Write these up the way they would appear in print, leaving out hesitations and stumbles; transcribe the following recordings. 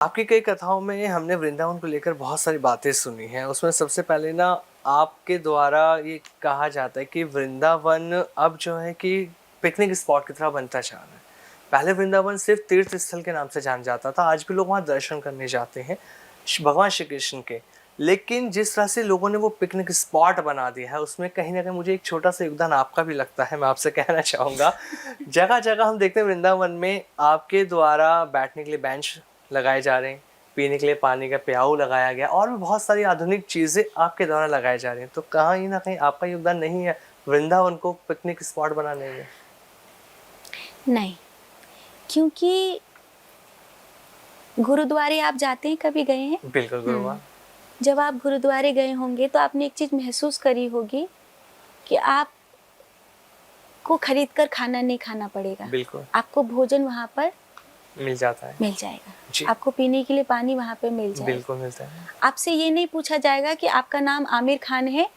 आपकी कई कथाओं में हमने वृंदावन को लेकर बहुत सारी बातें सुनी हैं। उसमें सबसे पहले ना आपके द्वारा ये कहा जाता है कि वृंदावन अब जो है कि पिकनिक स्पॉट की तरह बनता जा रहा है। पहले वृंदावन सिर्फ तीर्थ स्थल के नाम से जाना जाता था, आज भी लोग वहाँ दर्शन करने जाते हैं भगवान श्री कृष्ण के। लेकिन जिस तरह से लोगों ने वो पिकनिक स्पॉट बना दिया है, उसमें कहीं ना कहीं मुझे एक छोटा सा योगदान आपका भी लगता है। मैं आपसे कहना चाहूँगा, जगह जगह हम देखते हैं वृंदावन में आपके द्वारा बैठने के लिए बेंच लगाए जा रहे हैं, पीने के लिए पानी का प्याऊ लगाया गया और भी बहुत सारी आधुनिक चीज़ें आपके द्वारा लगाई जा रही हैं। तो कहीं ना कहीं आपका योगदान नहीं है वृंदावन को पिकनिक स्पॉट बनाने में? नहीं, क्योंकि गुरुद्वारे आप जाते हैं, कभी गए हैं? बिल्कुल गुरुआ। जब आप गुरुद्वारे गए होंगे तो आपने एक चीज़ महसूस करी होगी कि आपको खरीद कर खाना नहीं खाना पड़ेगा। बिल्कुल। आपको भोजन वहाँ पर मिल जाता है। मिल जाएगा जी। आपको पीने के लिए पानी वहाँ पे मिल जाएगा। बिल्कुल मिलता है। आपसे ये नहीं पूछा जाएगा कि आपका नाम आमिर खान है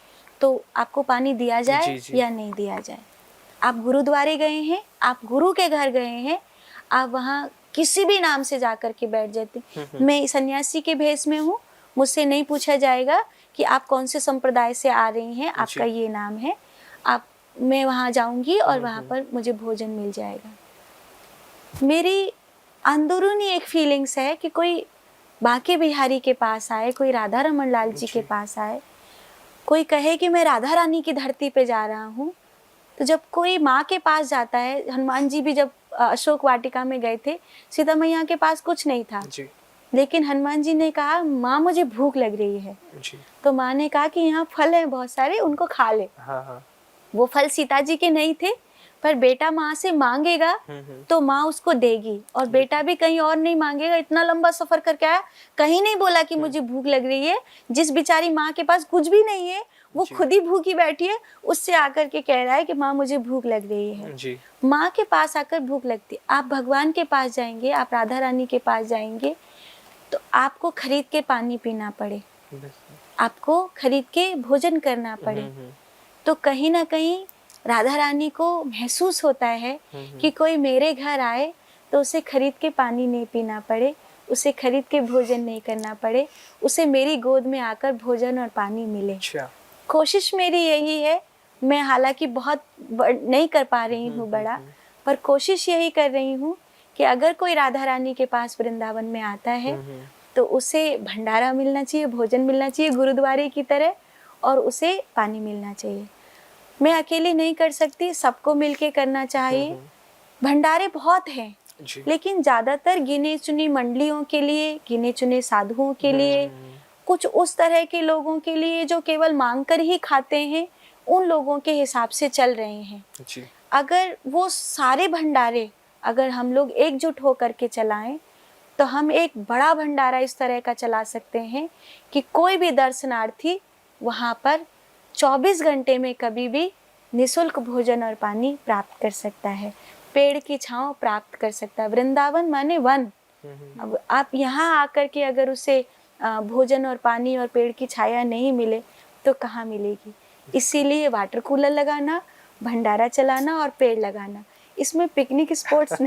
तो आपको पानी दिया जाए जी, जी। या नहीं दिया जाए। आप गुरुद्वारे गए हैं, आप गुरु के घर गए हैं, आप वहाँ किसी भी नाम से जाकर के बैठ जाते। मैं सन्यासी के भेष में हूँ, मुझसे नहीं पूछा जाएगा कि आप कौन से संप्रदाय से आ रही हैं, आपका ये नाम है। मैं वहाँ जाऊँगी और वहाँ पर मुझे भोजन मिल जाएगा। मेरी अंदरूनी एक फीलिंग्स है कि कोई बांके बिहारी के पास आए, कोई राधा रमन लाल जी के पास आए, कोई कहे कि मैं राधा रानी की धरती पे जा रहा हूँ। तो जब कोई माँ के पास जाता है, हनुमान जी भी जब अशोक वाटिका में गए थे, सीता मैया के पास कुछ नहीं था जी। लेकिन हनुमान जी ने कहा माँ मुझे भूख लग रही है जी। तो माँ ने कहा कि यहाँ फल हैं बहुत सारे, उनको खा ले। हाँ। वो फल सीता जी के नहीं थे, पर बेटा माँ से मांगेगा तो माँ उसको देगी, और बेटा भी कहीं और नहीं मांगेगा। इतना लंबा सफर करके आया, कहीं नहीं बोला कि मुझे भूख लग रही है। जिस बेचारी माँ के पास कुछ भी नहीं है, वो खुद ही भूखी बैठी है, उससे आकर के कह रहा है कि माँ मुझे भूख लग रही है जी। माँ के पास आकर भूख लगती। आप भगवान के पास जाएंगे, आप राधा रानी के पास जाएंगे तो आपको खरीद के पानी पीना पड़े, आपको खरीद के भोजन करना पड़े, तो कहीं ना कहीं राधा रानी को महसूस होता है कि कोई मेरे घर आए तो उसे खरीद के पानी नहीं पीना पड़े, उसे खरीद के भोजन नहीं करना पड़े, उसे मेरी गोद में आकर भोजन और पानी मिले। कोशिश मेरी यही है। मैं हालांकि बहुत नहीं कर पा रही हूँ बड़ा, पर कोशिश यही कर रही हूँ कि अगर कोई राधा रानी के पास वृंदावन में आता है तो उसे भंडारा मिलना चाहिए, भोजन मिलना चाहिए गुरुद्वारे की तरह, और उसे पानी मिलना चाहिए। मैं अकेली नहीं कर सकती, सबको मिलके करना चाहिए। भंडारे बहुत हैं, लेकिन ज्यादातर गिने चुनी मंडलियों के लिए, गिने चुने साधुओं के लिए, कुछ उस तरह के लोगों के लिए जो केवल मांग कर ही खाते हैं, उन लोगों के हिसाब से चल रहे हैं जी। अगर वो सारे भंडारे अगर हम लोग एकजुट होकर के चलाएं तो हम एक बड़ा भंडारा इस तरह का चला सकते हैं कि कोई भी दर्शनार्थी वहाँ पर 24 घंटे में कभी भी निःशुल्क भोजन और पानी प्राप्त कर सकता है, पेड़ की छांव प्राप्त कर सकता है। वृंदावन माने वन। अब आप यहाँ आकर के अगर उसे भोजन और पानी और पेड़ की छाया नहीं मिले तो कहाँ मिलेगी। इसीलिए वाटर कूलर लगाना, भंडारा चलाना और पेड़ लगाना, इसमें पिकनिक स्पॉट्स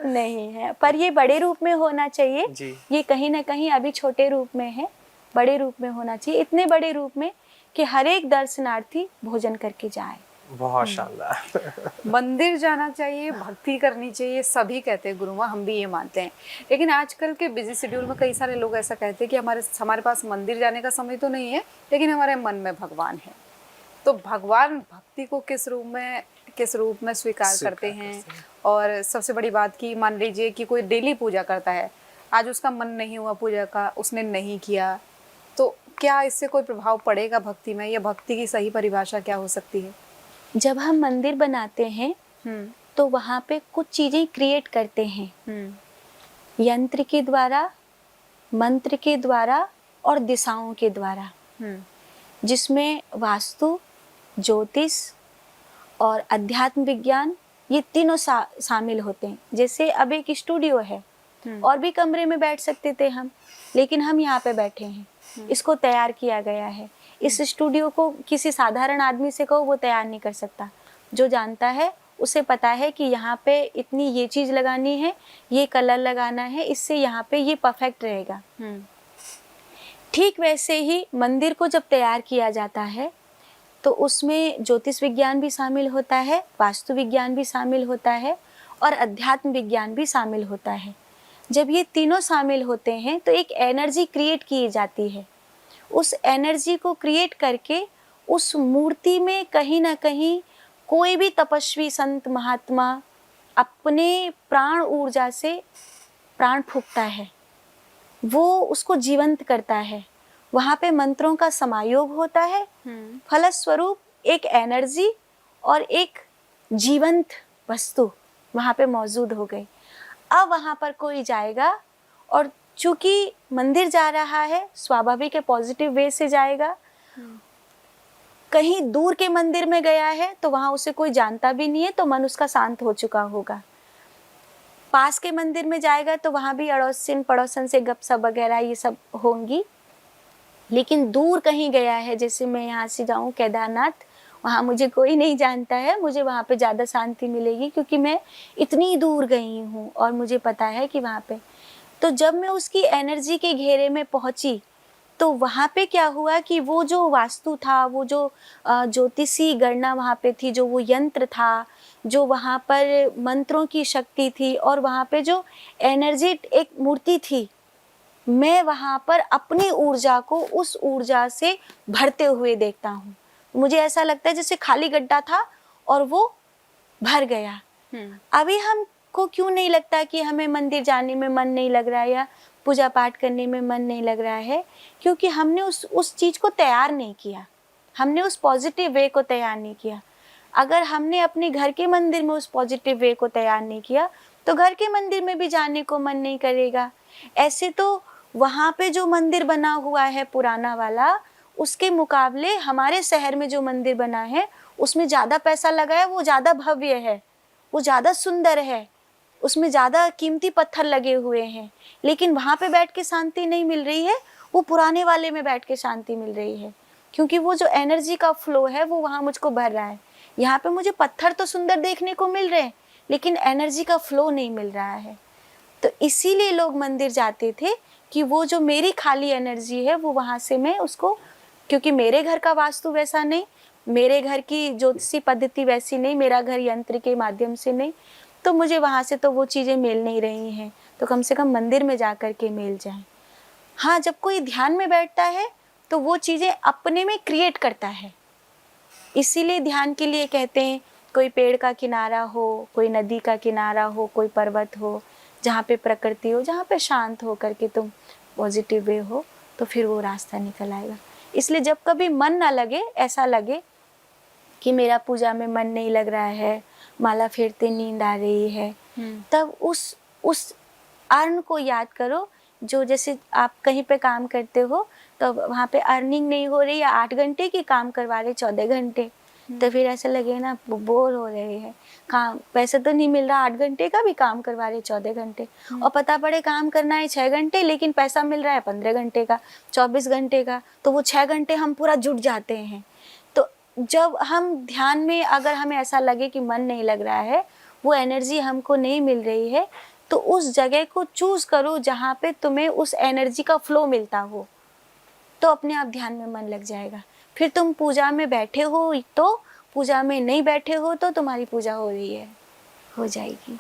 नहीं है, पर ये बड़े रूप में होना चाहिए जी। ये कहीं ना कहीं अभी छोटे रूप में है, बड़े रूप में होना चाहिए, इतने बड़े रूप में कि हर एक दर्शनार्थी भोजन करके जाए। बहुत शानदार। मंदिर जाना चाहिए, भक्ति करनी चाहिए, सभी कहते हैं गुरुमा, हम भी ये मानते हैं। लेकिन आजकल के बिजी शेड्यूल में कई सारे लोग ऐसा कहते हैं कि हमारे पास मंदिर जाने का समय तो नहीं है, लेकिन हमारे मन में भगवान है। तो भगवान भक्ति को किस रूप में स्वीकार करते हैं? और सबसे बड़ी बात की, मान लीजिए कि कोई डेली पूजा करता है, आज उसका मन नहीं हुआ पूजा का, उसने नहीं किया, तो क्या इससे कोई प्रभाव पड़ेगा भक्ति में, या भक्ति की सही परिभाषा क्या हो सकती है? जब हम मंदिर बनाते हैं तो वहाँ पे कुछ चीजें क्रिएट करते हैं, यंत्र के द्वारा, मंत्र के द्वारा और दिशाओं के द्वारा, जिसमें वास्तु, ज्योतिष और अध्यात्म विज्ञान, ये तीनों शामिल होते हैं। जैसे अब एक स्टूडियो है, और भी कमरे में बैठ सकते थे हम, लेकिन हम यहाँ पे बैठे हैं, इसको तैयार किया गया है। इस स्टूडियो को किसी साधारण आदमी से कहो वो तैयार नहीं कर सकता, जो जानता है उसे पता है कि यहाँ पे इतनी ये चीज़ लगानी है, ये कलर लगाना है, इससे यहाँ पे ये परफेक्ट रहेगा। ठीक वैसे ही मंदिर को जब तैयार किया जाता है तो उसमें ज्योतिष विज्ञान भी शामिल होता है, वास्तु विज्ञान भी शामिल होता है और अध्यात्म विज्ञान भी शामिल होता है। जब ये तीनों शामिल होते हैं तो एक एनर्जी क्रिएट की जाती है। उस एनर्जी को क्रिएट करके उस मूर्ति में कहीं ना कहीं कोई भी तपस्वी संत महात्मा अपने प्राण ऊर्जा से प्राण फूंकता है, वो उसको जीवंत करता है। वहाँ पे मंत्रों का समायोग होता है, फलस्वरूप एक एनर्जी और एक जीवंत वस्तु वहाँ पे मौजूद हो गई। अब वहाँ पर कोई जाएगा और चूंकि मंदिर जा रहा है, स्वाभाविक है पॉजिटिव वे से जाएगा। कहीं दूर के मंदिर में गया है तो वहाँ उसे कोई जानता भी नहीं है, तो मन उसका शांत हो चुका होगा। पास के मंदिर में जाएगा तो वहाँ भी अड़ोसन पड़ोसन से गपशप वगैरह ये सब होंगी। लेकिन दूर कहीं गया है, जैसे मैं यहाँ से जाऊँ केदारनाथ, वहाँ मुझे कोई नहीं जानता है, मुझे वहाँ पे ज़्यादा शांति मिलेगी क्योंकि मैं इतनी दूर गई हूँ और मुझे पता है कि वहाँ पे। तो जब मैं उसकी एनर्जी के घेरे में पहुँची तो वहाँ पे क्या हुआ कि वो जो वास्तु था, वो जो ज्योतिषी गणना वहाँ पे थी, जो वो यंत्र था, जो वहाँ पर मंत्रों की शक्ति थी और वहाँ पे जो एनर्जी एक मूर्ति थी, मैं वहाँ पर अपनी ऊर्जा को उस ऊर्जा से भरते हुए देखता हूँ। मुझे ऐसा लगता है जैसे खाली गड्ढा था और वो भर गया। अभी हमको क्यों नहीं लगता कि हमें मंदिर जाने में मन नहीं लग रहा है या पूजा पाठ करने में मन नहीं लग रहा है? क्योंकि हमने उस चीज़ को तैयार नहीं किया, हमने उस पॉजिटिव वे को तैयार नहीं किया। अगर हमने अपने घर के मंदिर में उस पॉजिटिव वे को तैयार नहीं किया तो घर के मंदिर में भी जाने को मन नहीं करेगा। ऐसे तो वहाँ पे जो मंदिर बना हुआ है पुराना वाला, उसके मुकाबले हमारे शहर में जो मंदिर बना है उसमें ज़्यादा पैसा लगा है, वो ज़्यादा भव्य है, वो ज़्यादा सुंदर है, उसमें ज़्यादा कीमती पत्थर लगे हुए हैं। लेकिन वहाँ पे बैठ के शांति नहीं मिल रही है, वो पुराने वाले में बैठ के शांति मिल रही है, क्योंकि वो जो एनर्जी का फ्लो है वो वहाँ मुझको भर रहा है। यहाँ पे मुझे पत्थर तो सुंदर देखने को मिल रहे हैं लेकिन एनर्जी का फ्लो नहीं मिल रहा है। तो इसीलिए लोग मंदिर जाते थे कि वो जो मेरी खाली एनर्जी है वो वहाँ से मैं उसको, क्योंकि मेरे घर का वास्तु वैसा नहीं, मेरे घर की ज्योतिषी पद्धति वैसी नहीं, मेरा घर यंत्र के माध्यम से नहीं, तो मुझे वहाँ से तो वो चीज़ें मिल नहीं रही हैं, तो कम से कम मंदिर में जा कर के मिल जाएं। हाँ, जब कोई ध्यान में बैठता है तो वो चीज़ें अपने में क्रिएट करता है। इसीलिए ध्यान के लिए कहते हैं कोई पेड़ का किनारा हो, कोई नदी का किनारा हो, कोई पर्वत हो, जहाँ पे प्रकृति हो, जहाँ पे शांत हो करके तुम पॉजिटिव वे हो, तो फिर वो रास्ता निकल आएगा। इसलिए जब कभी मन ना लगे, ऐसा लगे कि मेरा पूजा में मन नहीं लग रहा है, माला फेरते नींद आ रही है, तब उस अर्न को याद करो। जो जैसे आप कहीं पे काम करते हो तो वहाँ पे अर्निंग नहीं हो रही, या 8 घंटे की काम करवा रहे 14 घंटे, तो फिर ऐसा लगे ना बोर हो रहे हैं, काम पैसा तो नहीं मिल रहा, 8 घंटे का भी काम करवा रहे 14 घंटे, और पता पड़े काम करना है 6 घंटे लेकिन पैसा मिल रहा है 15 घंटे का, 24 घंटे का, तो वो 6 घंटे हम पूरा जुट जाते हैं। तो जब हम ध्यान में अगर हमें ऐसा लगे कि मन नहीं लग रहा है, वो एनर्जी हमको नहीं मिल रही है, तो उस जगह को चूज करो जहाँ पे तुम्हें उस एनर्जी का फ्लो मिलता हो, तो अपने आप ध्यान में मन लग जाएगा। फिर तुम पूजा में बैठे हो तो, पूजा में नहीं बैठे हो तो तुम्हारी पूजा हो रही है, हो जाएगी।